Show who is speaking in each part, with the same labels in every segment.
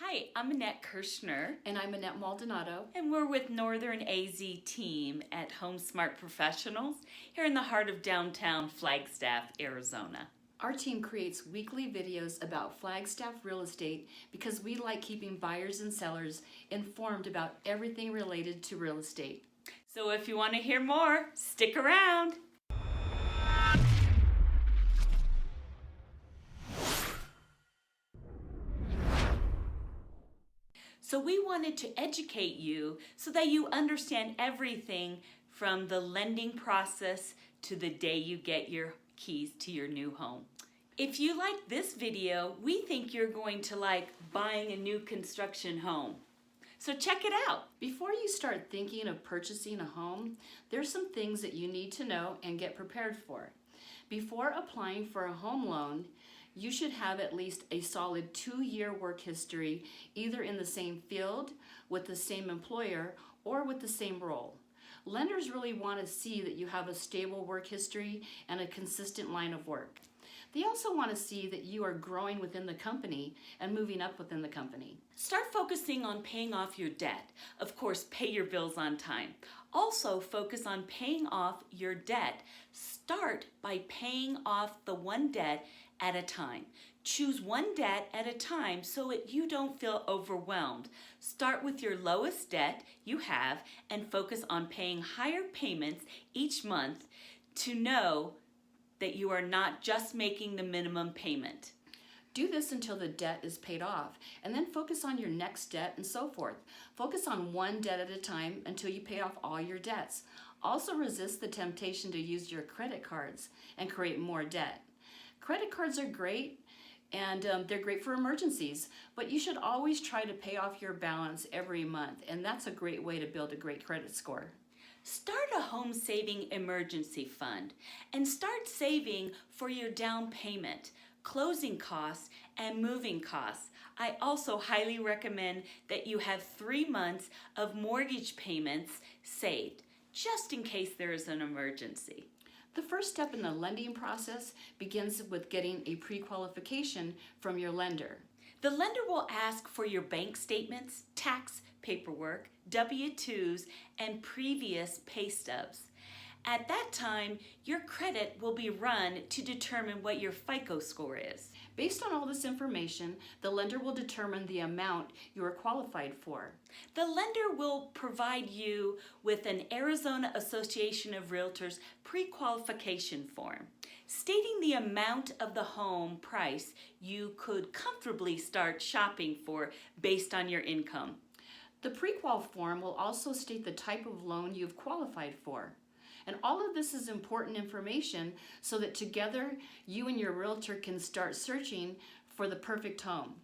Speaker 1: Hi, I'm Annette Kershner.
Speaker 2: And I'm Annette Maldonado.
Speaker 1: And we're with Northern AZ team at HomeSmart Professionals here in the heart of downtown Flagstaff, Arizona.
Speaker 2: Our team creates weekly videos about Flagstaff real estate because we like keeping buyers and sellers informed about everything related to real estate.
Speaker 1: So if you want to hear more, stick around. So we wanted to educate you so that you understand everything from the lending process to the day you get your keys to your new home. If you like this video, we think you're going to like buying a new construction home. So check it out.
Speaker 2: Before you start thinking of purchasing a home, there's some things that you need to know and get prepared for. Before applying for a home loan, you should have at least a solid 2-year work history, either in the same field, with the same employer, or with the same role. Lenders really want to see that you have a stable work history and a consistent line of work. They also want to see that you are growing within the company and moving up within the company.
Speaker 1: Start focusing on paying off your debt. Of course, pay your bills on time. Also, focus on paying off your debt. Start by paying off the one debt at a time. Choose one debt at a time so that you don't feel overwhelmed. Start with your lowest debt you have and focus on paying higher payments each month to know that you are not just making the minimum payment.
Speaker 2: Do this until the debt is paid off, and then focus on your next debt and so forth. Focus on one debt at a time until you pay off all your debts. Also resist the temptation to use your credit cards and create more debt. Credit cards are great, and they're great for emergencies, but you should always try to pay off your balance every month, and that's a great way to build a great credit score.
Speaker 1: Start a home saving emergency fund and start saving for your down payment, closing costs, and moving costs. I also highly recommend that you have 3 months of mortgage payments saved, just in case there is an emergency.
Speaker 2: The first step in the lending process begins with getting a pre-qualification from your lender.
Speaker 1: The lender will ask for your bank statements, tax paperwork, W-2s, and previous pay stubs. At that time, your credit will be run to determine what your FICO score is.
Speaker 2: Based on all this information, the lender will determine the amount you are qualified for.
Speaker 1: The lender will provide you with an Arizona Association of Realtors pre-qualification form, stating the amount of the home price you could comfortably start shopping for based on your income.
Speaker 2: The pre-qual form will also state the type of loan you've qualified for. And all of this is important information so that together you and your realtor can start searching for the perfect home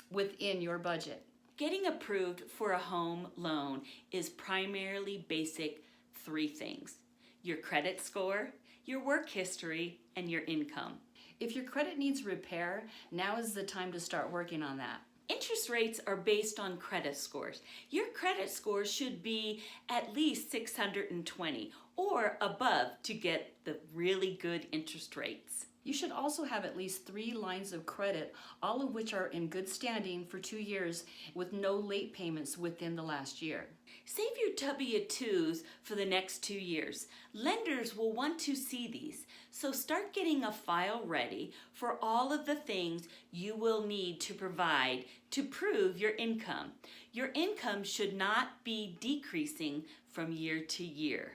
Speaker 2: within your budget.
Speaker 1: Getting approved for a home loan is primarily basic 3 things: your credit score, your work history, and your income.
Speaker 2: If your credit needs repair, now is the time to start working on that.
Speaker 1: Interest rates are based on credit scores. Your credit score should be at least 620 or above to get the really good interest rates.
Speaker 2: You should also have at least 3 lines of credit, all of which are in good standing for 2 years with no late payments within the last year.
Speaker 1: Save your W-2s for the next 2 years. Lenders will want to see these, so start getting a file ready for all of the things you will need to provide to prove your income. Your income should not be decreasing from year to year.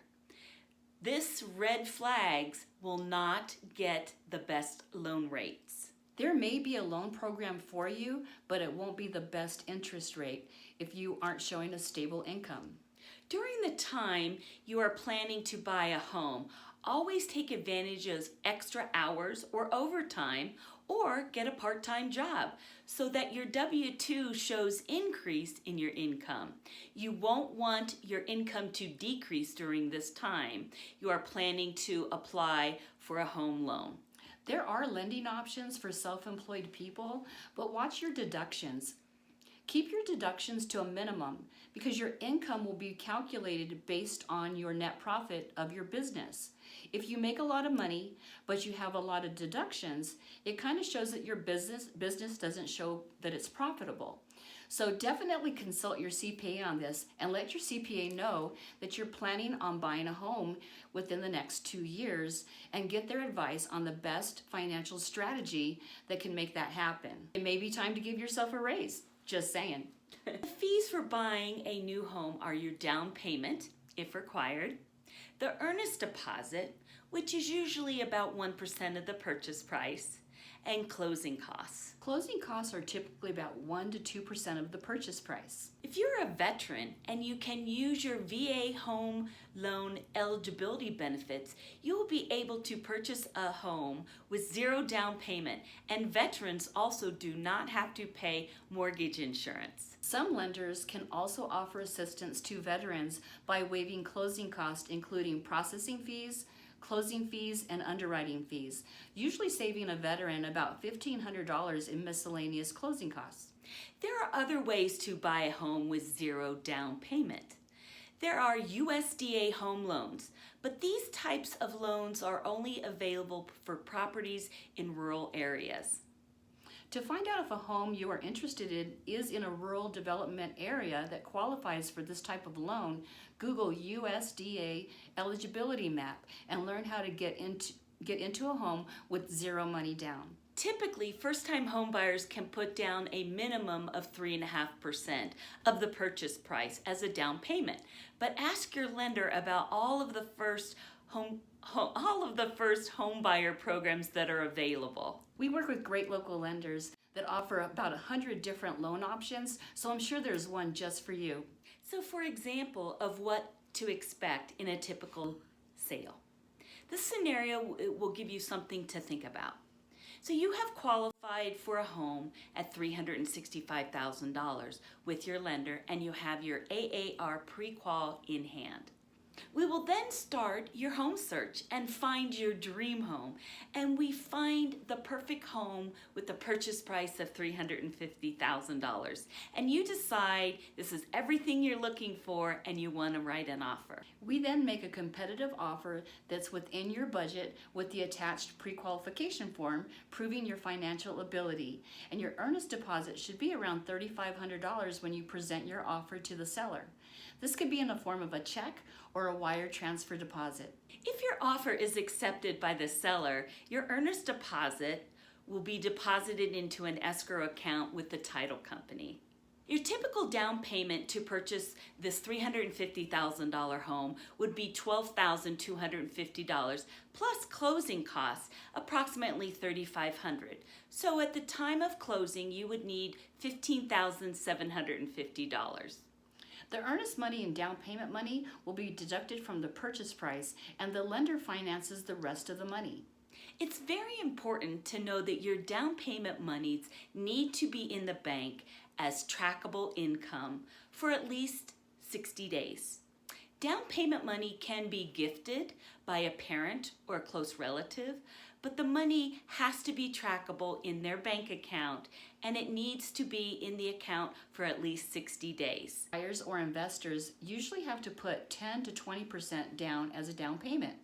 Speaker 1: This red flags will not get the best loan rates.
Speaker 2: There may be a loan program for you, but it won't be the best interest rate if you aren't showing a stable income.
Speaker 1: During the time you are planning to buy a home, always take advantage of extra hours or overtime or get a part-time job so that your W-2 shows increase in your income. You won't want your income to decrease during this time you are planning to apply for a home loan.
Speaker 2: There are lending options for self-employed people, but watch your deductions. Keep your deductions to a minimum because your income will be calculated based on your net profit of your business. If you make a lot of money, but you have a lot of deductions, it kind of shows that your business doesn't show that it's profitable. So definitely consult your CPA on this and let your CPA know that you're planning on buying a home within the next 2 years and get their advice on the best financial strategy that can make that happen. It may be time to give yourself a raise, just saying.
Speaker 1: The fees for buying a new home are your down payment, if required, the earnest deposit, which is usually about 1% of the purchase price, and closing costs.
Speaker 2: Closing costs are typically about 1 to 2% of the purchase price.
Speaker 1: If you're a veteran and you can use your VA home loan eligibility benefits, you will be able to purchase a home with 0 down payment, and veterans also do not have to pay mortgage insurance.
Speaker 2: Some lenders can also offer assistance to veterans by waiving closing costs, including processing fees, closing fees, and underwriting fees, usually saving a veteran about $1,500 in miscellaneous closing costs.
Speaker 1: There are other ways to buy a home with 0 down payment. There are USDA home loans, but these types of loans are only available for properties in rural areas.
Speaker 2: To find out if a home you are interested in is in a rural development area that qualifies for this type of loan, Google USDA eligibility map and learn how to get into a home with 0 money down.
Speaker 1: Typically, first-time home buyers can put down a minimum of 3.5% of the purchase price as a down payment, but ask your lender about all of the first home buyer programs that are available.
Speaker 2: We work with great local lenders that offer about 100 different loan options, so I'm sure there's one just for you.
Speaker 1: So for example of what to expect in a typical sale. This scenario will give you something to think about. So you have qualified for a home at $365,000 with your lender, and you have your AAR pre-qual in hand. We will then start your home search and find your dream home, and we find the perfect home with the purchase price of $350,000. And you decide this is everything you're looking for and you want to write an offer.
Speaker 2: We then make a competitive offer that's within your budget with the attached pre-qualification form proving your financial ability. And your earnest deposit should be around $3,500 when you present your offer to the seller. This could be in the form of a check or a wire transfer deposit.
Speaker 1: If your offer is accepted by the seller, your earnest deposit will be deposited into an escrow account with the title company. Your typical down payment to purchase this $350,000 home would be $12,250 plus closing costs, approximately $3,500. So at the time of closing, you would need $15,750.
Speaker 2: The earnest money and down payment money will be deducted from the purchase price, and the lender finances the rest of the money.
Speaker 1: It's very important to know that your down payment monies need to be in the bank as trackable income for at least 60 days. Down payment money can be gifted by a parent or a close relative, but the money has to be trackable in their bank account, and it needs to be in the account for at least 60 days.
Speaker 2: Buyers or investors usually have to put 10 to 20% down as a down payment.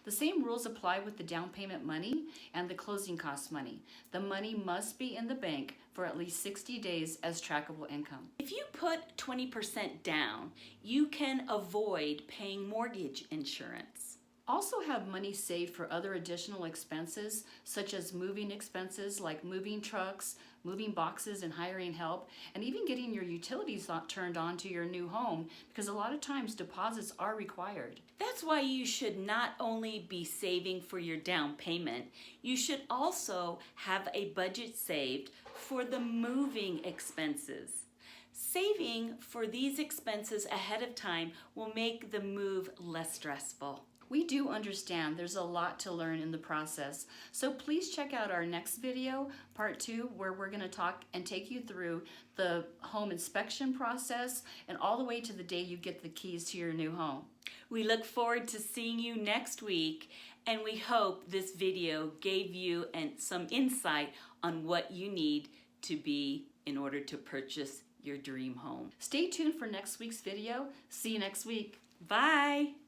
Speaker 2: The same rules apply with the down payment money and the closing costs money. The money must be in the bank for at least 60 days as trackable income.
Speaker 1: If you put 20% down, you can avoid paying mortgage insurance.
Speaker 2: Also have money saved for other additional expenses, such as moving expenses like moving trucks, moving boxes and hiring help, and even getting your utilities turned on to your new home, because a lot of times deposits are required.
Speaker 1: That's why you should not only be saving for your down payment, you should also have a budget saved for the moving expenses. Saving for these expenses ahead of time will make the move less stressful.
Speaker 2: We do understand there's a lot to learn in the process, so please check out our next video, part 2, where we're going to talk and take you through the home inspection process and all the way to the day you get the keys to your new home.
Speaker 1: We look forward to seeing you next week, and we hope this video gave you some insight on what you need to be in order to purchase your dream home.
Speaker 2: Stay tuned for next week's video. See you next week.
Speaker 1: Bye!